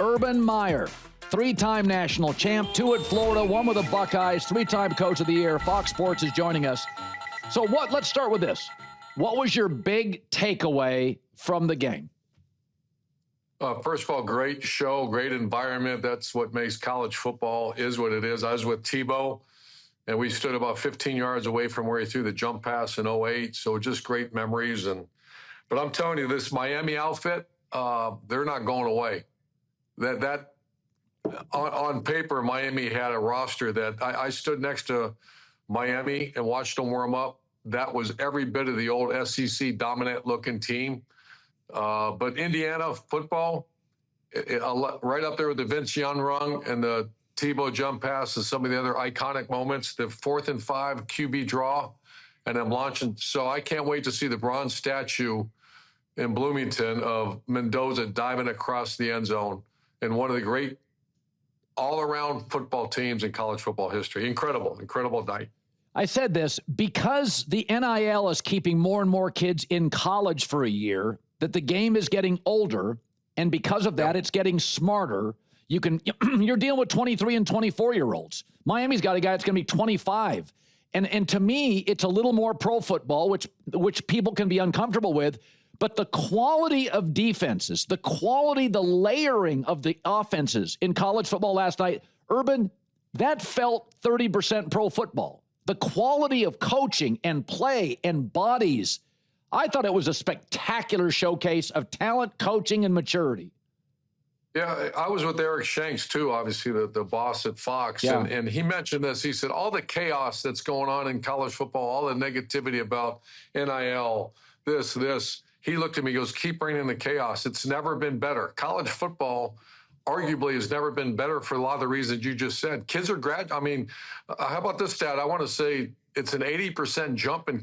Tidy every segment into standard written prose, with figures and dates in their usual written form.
Urban Meyer, three-time national champ, 2 at Florida, 1 with the Buckeyes, 3-time coach of the year. Fox Sports is joining us. So let's start with this. What was your big takeaway from the game? First of all, great show, great environment. That's what makes college football is what it is. I was with Tebow, and we stood about 15 yards away from where he threw the jump pass in 2008. So just great memories. But I'm telling you, this Miami outfit, they're not going away. That on paper, Miami had a roster that I stood next to Miami and watched them warm up. That was every bit of the old SEC dominant looking team. But Indiana football, right up there with the Vince Young run and the Tebow jump pass and some of the other iconic moments, the 4th and 5 QB draw, and I'm launching. So I can't wait to see the bronze statue in Bloomington of Mendoza diving across the end zone and one of the great all-around football teams in college football history. Incredible night. I said this because the NIL is keeping more and more kids in college for a year, that the game is getting older, and because of that, it's getting smarter. You're dealing with 23 and 24-year-olds. Miami's got a guy that's going to be 25. And to me, it's a little more pro football, which people can be uncomfortable with. But the quality of defenses, the layering of the offenses in college football last night, Urban, that felt 30% pro football. The quality of coaching and play and bodies, I thought it was a spectacular showcase of talent, coaching, and maturity. Yeah, I was with Eric Shanks, too, obviously, the boss at Fox. Yeah. And he mentioned this. He said, all the chaos that's going on in college football, all the negativity about NIL, this. He looked at me, he goes, keep bringing the chaos. It's never been better. College football arguably has never been better for a lot of the reasons you just said. Kids are how about this stat? I want to say it's an 80% jump in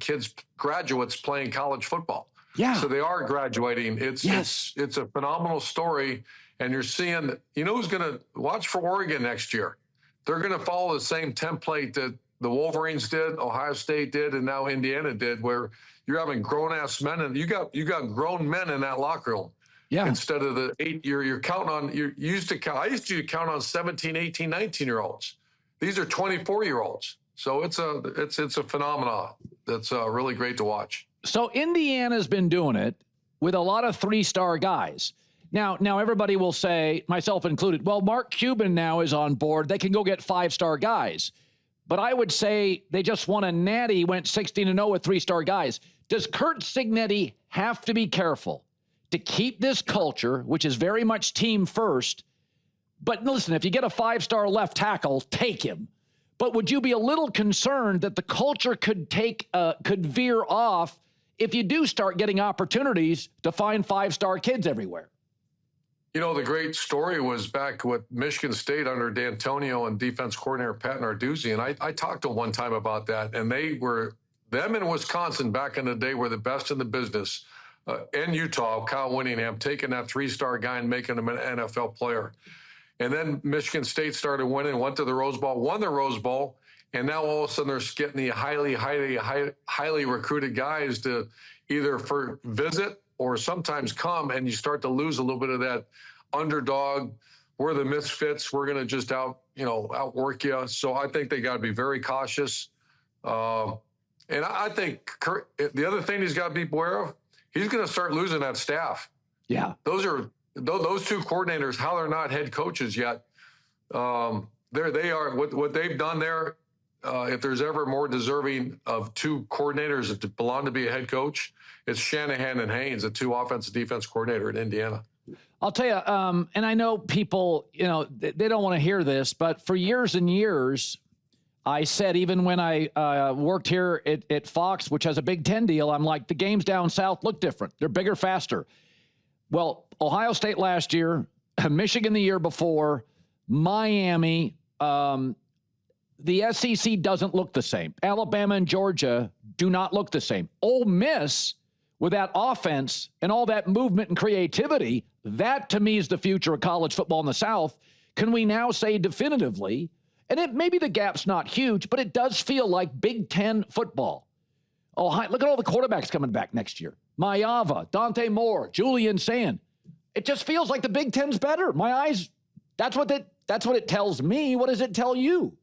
graduates playing college football. Yeah. So they are graduating. It's a phenomenal story. And you're seeing, who's going to watch for Oregon next year? They're going to follow the same template that the Wolverines did, Ohio State did, and now Indiana did, where you're having grown-ass men, and you got grown men in that locker room. Yeah. Instead of the 8, you're counting on, I used to count on 17, 18, 19-year-olds. These are 24-year-olds. So it's a phenomenon that's really great to watch. So Indiana's been doing it with a lot of 3-star guys. Now everybody will say, myself included, well, Mark Cuban now is on board. They can go get 5-star guys. But I would say they just won a natty, went 16-0 with 3-star guys. Does Curt Cignetti have to be careful to keep this culture, which is very much team first? But listen, if you get a 5-star left tackle, take him. But would you be a little concerned that the culture could veer off if you do start getting opportunities to find 5-star kids everywhere? The great story was back with Michigan State under D'Antonio and defense coordinator Pat Narduzzi. And I talked to them one time about that. And them in Wisconsin back in the day were the best in the business. In Utah, Kyle Whittingham, taking that 3-star guy and making him an NFL player. And then Michigan State started winning, went to the Rose Bowl, won the Rose Bowl. And now all of a sudden they're getting the highly recruited guys to either visit or sometimes come, and you start to lose a little bit of that underdog. We're the misfits. We're going to just outwork you. So I think they got to be very cautious. And I think the other thing he's got to be aware of, he's going to start losing that staff. Yeah. Those 2 coordinators, how they're not head coaches yet. They are what they've done there. If there's ever more deserving of 2 coordinators that belong to be a head coach, it's Shanahan and Haynes, the 2 offensive defense coordinator in Indiana. I'll tell you, and I know people, they don't want to hear this, but for years and years, I said, even when I worked here at Fox, which has a Big Ten deal, I'm like, the games down south look different. They're bigger, faster. Well, Ohio State last year, Michigan the year before, Miami, the SEC doesn't look the same. Alabama and Georgia do not look the same. Ole Miss, with that offense and all that movement and creativity, that to me is the future of college football in the South. Can we now say definitively, and maybe the gap's not huge, but it does feel like Big Ten football. Look at all the quarterbacks coming back next year. Mayava, Dante Moore, Julian Sand. it just feels like the Big Ten's better. My eyes, that's what it tells me. What does it tell you?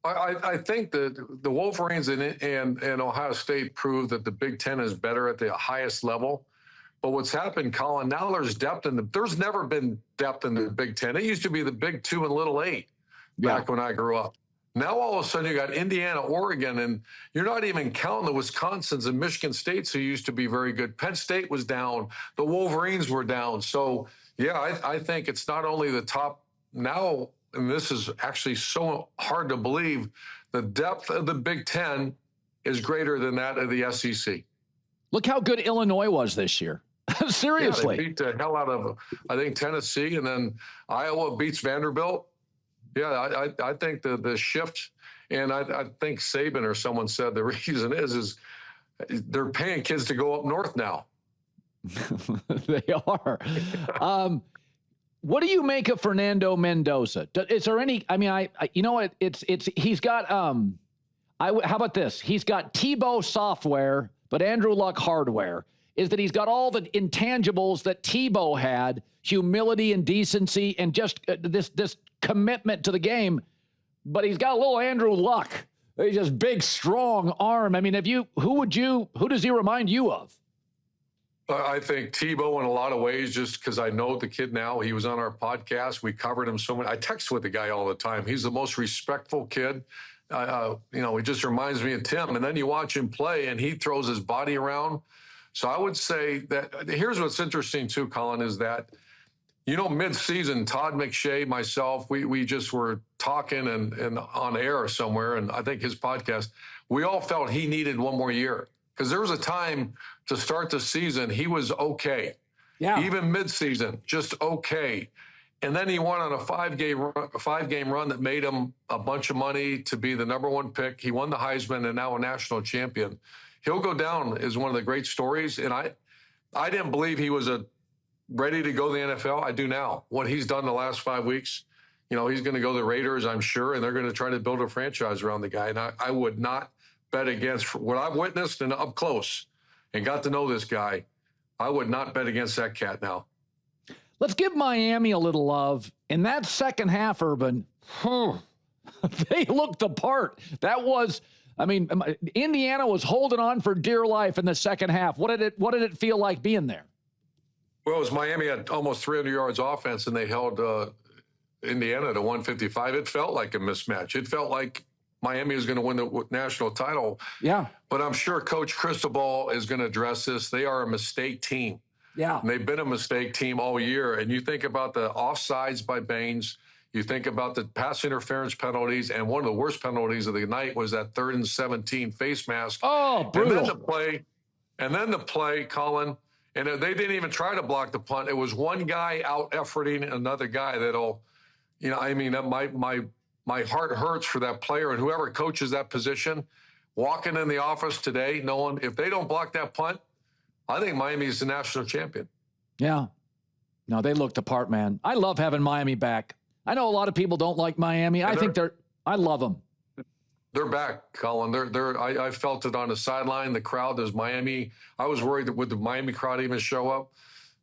I think that the Wolverines and Ohio State proved that the Big Ten is better at the highest level. But what's happened, Colin, now there's depth there's never been depth in the Big Ten. It used to be the Big 2 and Little 8 back when I grew up. Now all of a sudden you got Indiana, Oregon, and you're not even counting the Wisconsins and Michigan States who used to be very good. Penn State was down. The Wolverines were down. So, yeah, I think it's not only the top now, and this is actually so hard to believe, the depth of the Big Ten is greater than that of the SEC. Look how good Illinois was this year. Seriously. Yeah, they beat the hell out of, I think, Tennessee, and then Iowa beats Vanderbilt. Yeah, I think the shift, and I think Saban or someone said the reason is they're paying kids to go up north now. They are. What do you make of Fernando Mendoza? Is there any? I mean, you know what? He's got. How about this? He's got Tebow software, but Andrew Luck hardware. Is that he's got all the intangibles that Tebow had: humility and decency, and just this commitment to the game. But he's got a little Andrew Luck. He's just big, strong arm. I mean, who does he remind you of? I think Tebow in a lot of ways, just because I know the kid now. He was on our podcast. We covered him so much. I text with the guy all the time. He's the most respectful kid. He just reminds me of Tim. And then you watch him play, and he throws his body around. So I would say that here's what's interesting too, Colin, is that, mid-season, Todd McShay, myself, we just were talking and on air somewhere, and I think his podcast, we all felt he needed one more year. Because there was a time to start the season, he was okay. Yeah. Even mid-season, just okay. And then he went on a five-game run that made him a bunch of money to be the number one pick. He won the Heisman and now a national champion. He'll go down as one of the great stories. And I didn't believe he was ready to go to the NFL. I do now. What he's done the last 5 weeks, he's going to go to the Raiders, I'm sure, and they're going to try to build a franchise around the guy. And I would not bet against what I've witnessed and up close and got to know this guy. I would not bet against that cat now. Let's give Miami a little love. In that second half, Urban, they looked apart. Indiana was holding on for dear life in the second half. What did it feel like being there? Well, it was Miami had almost 300 yards offense, and they held Indiana to 155. It felt like a mismatch. It felt like Miami is going to win the national title. Yeah. But I'm sure Coach Cristobal is going to address this. They are a mistake team. Yeah. And they've been a mistake team all year. And you think about the offsides by Baines. You think about the pass interference penalties. And one of the worst penalties of the night was that 3rd and 17 face mask. Oh, brutal. And then the play, Colin. And they didn't even try to block the punt. It was one guy out-efforting another guy that'll, my heart hurts for that player and whoever coaches that position. Walking in the office today, knowing if they don't block that punt, I think Miami is the national champion. Yeah. No, they looked apart, man. I love having Miami back. I know a lot of people don't like Miami. I love them. They're back, Colin. I felt it on the sideline. The crowd, there's Miami. I was worried that would the Miami crowd even show up.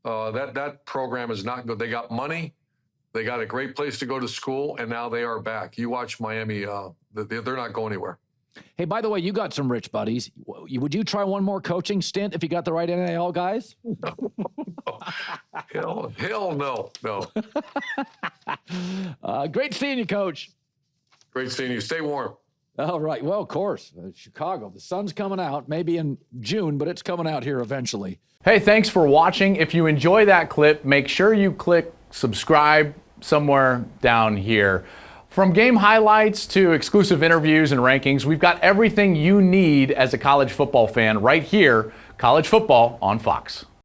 That program is not good. They got money. They got a great place to go to school, and now they are back. You watch Miami, they're not going anywhere. Hey, by the way, you got some rich buddies. Would you try one more coaching stint if you got the right NIL guys? Hell no. Great seeing you, Coach. Great seeing you. Stay warm. All right. Well, of course. Chicago, the sun's coming out, maybe in June, but it's coming out here eventually. Hey, thanks for watching. If you enjoy that clip, make sure you click subscribe somewhere down here. From game highlights to exclusive interviews and rankings, we've got everything you need as a college football fan right here, College Football on Fox.